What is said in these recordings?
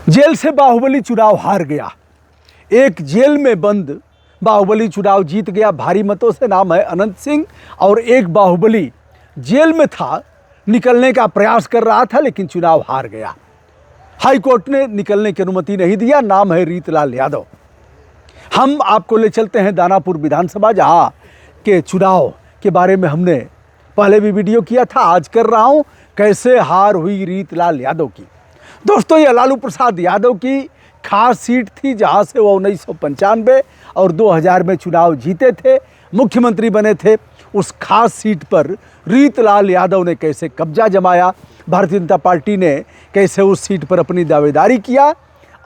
Jail से बाहुबली चुनाव हार गया। एक जेल में बंद बाहुबली चुनाव जीत गया भारी मतों से। नाम है अनंत सिंह। और एक बाहुबली जेल में था, निकलने का प्रयास कर रहा था लेकिन चुनाव हार गया। हाई कोर्ट ने निकलने की अनुमति नहीं दिया। नाम है रीतलाल यादव। हम आपको ले चलते हैं दानापुर विधानसभा, जहां के चुनाव के बारे में हमने पहले भी वीडियो किया था, आज कर रहा हूं, कैसे हार हुई रीतलाल यादव की। दोस्तों, यह लालू प्रसाद यादव की खास सीट थी, जहां से वो 1995 और 2000 में चुनाव जीते थे, मुख्यमंत्री बने थे। उस खास सीट पर रीतलाल यादव ने कैसे कब्जा जमाया, भारतीय जनता पार्टी ने कैसे उस सीट पर अपनी दावेदारी किया,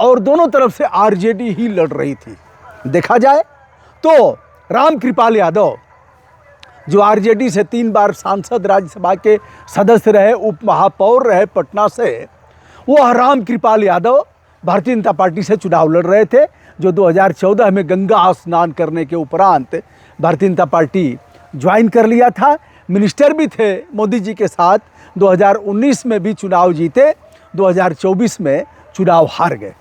और दोनों तरफ से आरजेडी ही लड़ रही थी। देखा जाए तो रामकृपाल यादव, जो आरजेडी से 3 बार सांसद, राज्यसभा के सदस्य रहे, उप महापौर रहे पटना से, वह रामकृपाल यादव भारतीय जनता पार्टी से चुनाव लड़ रहे थे, जो 2014 में गंगा स्नान करने के उपरांत भारतीय जनता पार्टी ज्वाइन कर लिया था। मिनिस्टर भी थे मोदी जी के साथ। 2019 में भी चुनाव जीते, 2024 में चुनाव हार गए।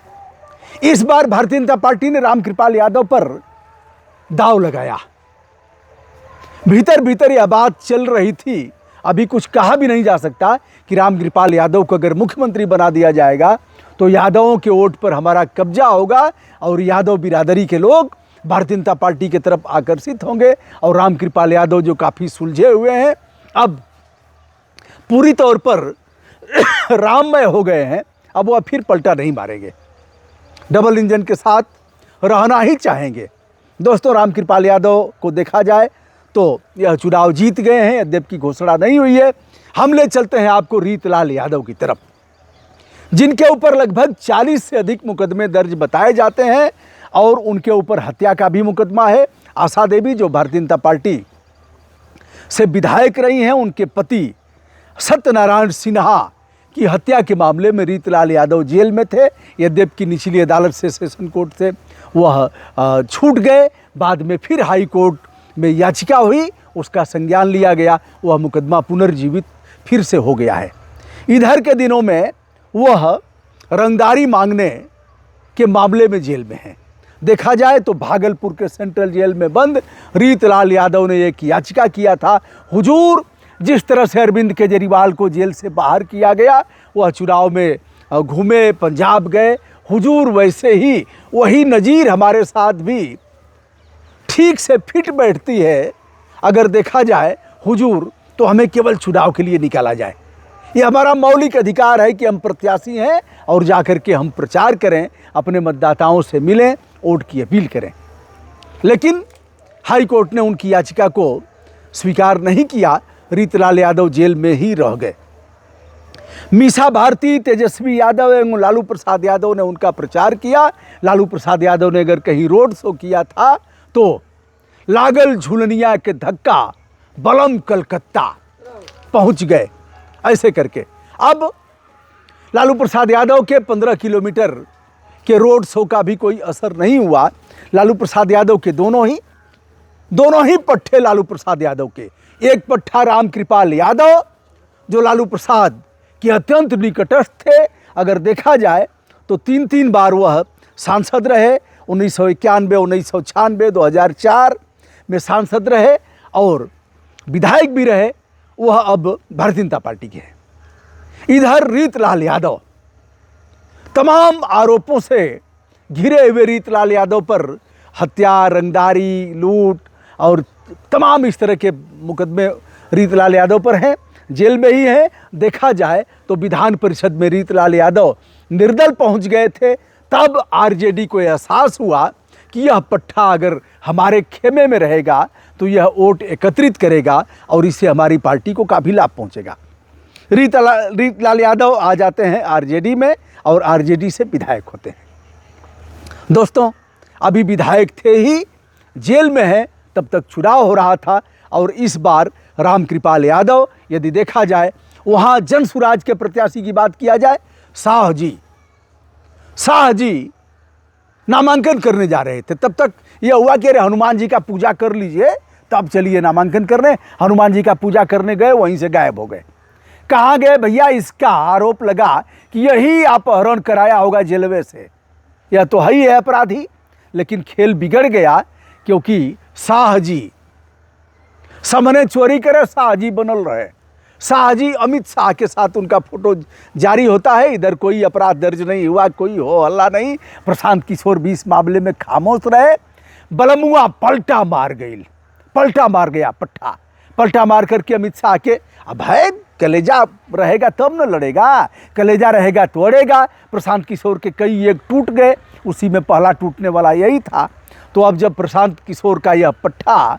इस बार भारतीय जनता पार्टी ने रामकृपाल यादव पर दांव लगाया। भीतर भीतर यह बात चल रही थी, अभी कुछ कहा भी नहीं जा सकता, कि रामकृपाल यादव को अगर मुख्यमंत्री बना दिया जाएगा तो यादवों के वोट पर हमारा कब्जा होगा और यादव बिरादरी के लोग भारतीय जनता पार्टी की तरफ आकर्षित होंगे। और रामकृपाल यादव जो काफ़ी सुलझे हुए हैं, अब पूरी तौर पर राममय हो गए हैं, अब वह फिर पलटा नहीं मारेंगे, डबल इंजन के साथ रहना ही चाहेंगे। दोस्तों, रामकृपाल यादव को देखा जाए तो यह चुनाव जीत गए हैं, यद्यप की घोषणा नहीं हुई है। हम ले चलते हैं आपको रीतलाल यादव की तरफ, जिनके ऊपर लगभग 40 से अधिक मुकदमे दर्ज बताए जाते हैं, और उनके ऊपर हत्या का भी मुकदमा है। आशा देवी, जो भारतीय जनता पार्टी से विधायक रही हैं, उनके पति सत्यनारायण सिन्हा की हत्या के मामले में रीतलाल यादव जेल में थे, यद्यप की निचली अदालत से, सेशन कोर्ट से वह छूट गए। बाद में फिर हाई कोर्ट में याचिका हुई, उसका संज्ञान लिया गया, वह मुकदमा पुनर्जीवित फिर से हो गया है। इधर के दिनों में वह रंगदारी मांगने के मामले में जेल में है। देखा जाए तो भागलपुर के सेंट्रल जेल में बंद रीतलाल यादव ने एक याचिका किया था, हुजूर, जिस तरह से अरविंद केजरीवाल को जेल से बाहर किया गया, वह चुनाव में घूमे, पंजाब गए, हुजूर, वैसे ही वही नज़ीर हमारे साथ भी ठीक से फिट बैठती है। अगर देखा जाए हुजूर, तो हमें केवल चुनाव के लिए निकाला जाए। ये हमारा मौलिक अधिकार है कि हम प्रत्याशी हैं और जाकर के हम प्रचार करें, अपने मतदाताओं से मिलें, वोट की अपील करें। लेकिन हाई कोर्ट ने उनकी याचिका को स्वीकार नहीं किया। रीतलाल यादव जेल में ही रह गए। मीसा भारती, तेजस्वी यादव एवं लालू प्रसाद यादव ने उनका प्रचार किया। लालू प्रसाद यादव ने अगर कहीं रोड शो किया था तो लागल झुलनिया के धक्का बलम कलकत्ता पहुंच गए, ऐसे करके। अब लालू प्रसाद यादव के 15 किलोमीटर के रोड शो का भी कोई असर नहीं हुआ। लालू प्रसाद यादव के दोनों ही पट्टे लालू प्रसाद यादव के, एक पट्टा रामकृपाल यादव, जो लालू प्रसाद के अत्यंत निकटस्थ थे। अगर देखा जाए तो 3 बार वह सांसद रहे, 1991, 1996, 2004 में सांसद रहे और विधायक भी रहे। वह अब भारतीय जनता पार्टी के हैं। इधर रीतलाल यादव, तमाम आरोपों से घिरे हुए रीतलाल यादव पर हत्या, रंगदारी, लूट और तमाम इस तरह के मुकदमे रीतलाल यादव पर हैं, जेल में ही हैं। देखा जाए तो विधान परिषद में रीतलाल यादव निर्दल पहुंच गए थे, तब आरजेडी को एहसास हुआ कि यह पट्टा अगर हमारे खेमे में रहेगा तो यह वोट एकत्रित करेगा और इससे हमारी पार्टी को काफ़ी लाभ पहुंचेगा। रीतलाल यादव आ जाते हैं आरजेडी में और आरजेडी से विधायक होते हैं। दोस्तों, अभी विधायक थे ही, जेल में हैं, तब तक चुनाव हो रहा था। और इस बार रामकृपाल यादव, यदि देखा जाए, वहाँ जन सुराज के प्रत्याशी की बात किया जाए, शाह जी नामांकन करने जा रहे थे। तब तक यह हुआ कि अरे हनुमान जी का पूजा कर लीजिए, तब चलिए नामांकन करने। हनुमान जी का पूजा करने गए, वहीं से गायब हो गए। कहाँ गए भैया? इसका आरोप लगा कि यही अपहरण कराया होगा जेलवे से। यह तो है ही है अपराधी। लेकिन खेल बिगड़ गया क्योंकि शाहजी सामने चोरी करे, शाहजी बनल रहे। शाहजी अमित शाह के साथ उनका फोटो जारी होता है। इधर कोई अपराध दर्ज नहीं हुआ, कोई हो हल्ला नहीं। प्रशांत किशोर भी इस मामले में खामोश रहे। बलमुआ पलटा मार गया पट्टा, पलटा मार करके अमित शाह के, अब है कलेजा रहेगा तब न लड़ेगा, कलेजा रहेगा तोड़ेगा। प्रशांत किशोर के कई एक टूट गए, उसी में पहला टूटने वाला यही था। तो अब जब प्रशांत किशोर का यह पट्टा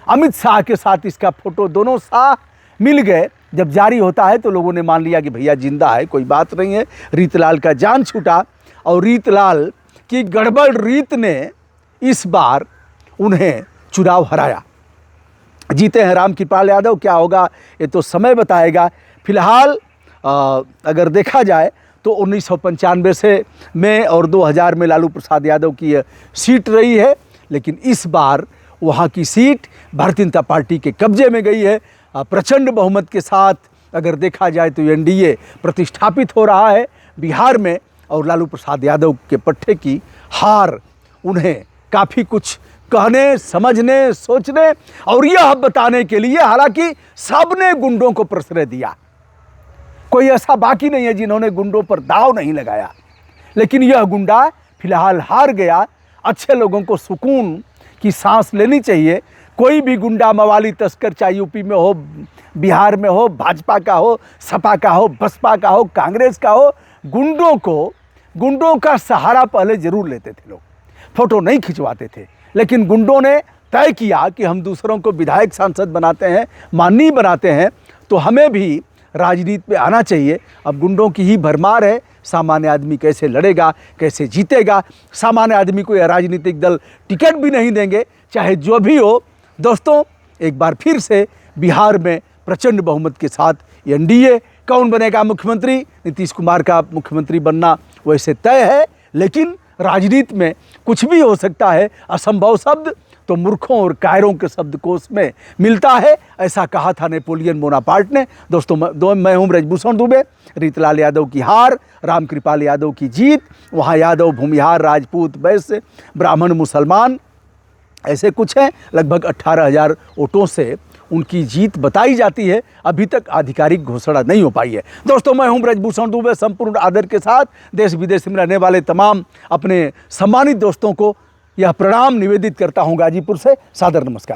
अमित शाह के साथ इसका फोटो दोनों शाह मिल गए, जब जारी होता है तो लोगों ने मान लिया कि भैया जिंदा है, कोई बात नहीं है। रीतलाल का जान छूटा और रीतलाल की गड़बड़ रीत ने इस बार उन्हें चुनाव हराया। जीते हैं रामकृपाल यादव, क्या होगा ये तो समय बताएगा। फिलहाल अगर देखा जाए तो 1995 से में और 2000 में लालू प्रसाद यादव की यह सीट रही है, लेकिन इस बार वहाँ की सीट भारतीय जनता पार्टी के कब्जे में गई है। प्रचंड बहुमत के साथ अगर देखा जाए तो एनडीए प्रतिष्ठापित हो रहा है बिहार में, और लालू प्रसाद यादव के पट्टे की हार उन्हें काफ़ी कुछ कहने, समझने, सोचने और यह बताने के लिए, हालांकि सबने गुंडों को प्रश्रय दिया, कोई ऐसा बाकी नहीं है जिन्होंने गुंडों पर दाव नहीं लगाया, लेकिन यह गुंडा फिलहाल हार गया। अच्छे लोगों को सुकून की सांस लेनी चाहिए। कोई भी गुंडा, मवाली, तस्कर, चाहे यूपी में हो, बिहार में हो, भाजपा का हो, सपा का हो, बसपा का हो, कांग्रेस का हो, गुंडों का सहारा पहले जरूर लेते थे लोग, फोटो नहीं खिंचवाते थे। लेकिन गुंडों ने तय किया कि हम दूसरों को विधायक, सांसद बनाते हैं, माननीय बनाते हैं, तो हमें भी राजनीति में आना चाहिए। अब गुंडों की ही भरमार है, सामान्य आदमी कैसे लड़ेगा, कैसे जीतेगा? सामान्य आदमी को यह राजनीतिक दल टिकट भी नहीं देंगे, चाहे जो भी हो। दोस्तों, एक बार फिर से बिहार में प्रचंड बहुमत के साथ एनडीए कौन बनेगा मुख्यमंत्री? नीतीश कुमार का मुख्यमंत्री बनना वैसे तय है, लेकिन राजनीति में कुछ भी हो सकता है। असंभव शब्द तो मूर्खों और कायरों के शब्दकोश में मिलता है, ऐसा कहा था नेपोलियन बोनापार्ट ने। दोस्तों, मैं हूं ब्रजभूषण दुबे। रीतलाल यादव की हार, रामकृपाल यादव की जीत। वहाँ यादव, भूमिहार, राजपूत, वैश्य, ब्राह्मण, मुसलमान ऐसे कुछ हैं। लगभग 18,000 वोटों से उनकी जीत बताई जाती है। अभी तक आधिकारिक घोषणा नहीं हो पाई है। दोस्तों, मैं हूं ब्रजभूषण दुबे। संपूर्ण आदर के साथ देश विदेश में रहने वाले तमाम अपने सम्मानित दोस्तों को यह प्रणाम निवेदित करता हूं। गाजीपुर से सादर नमस्कार।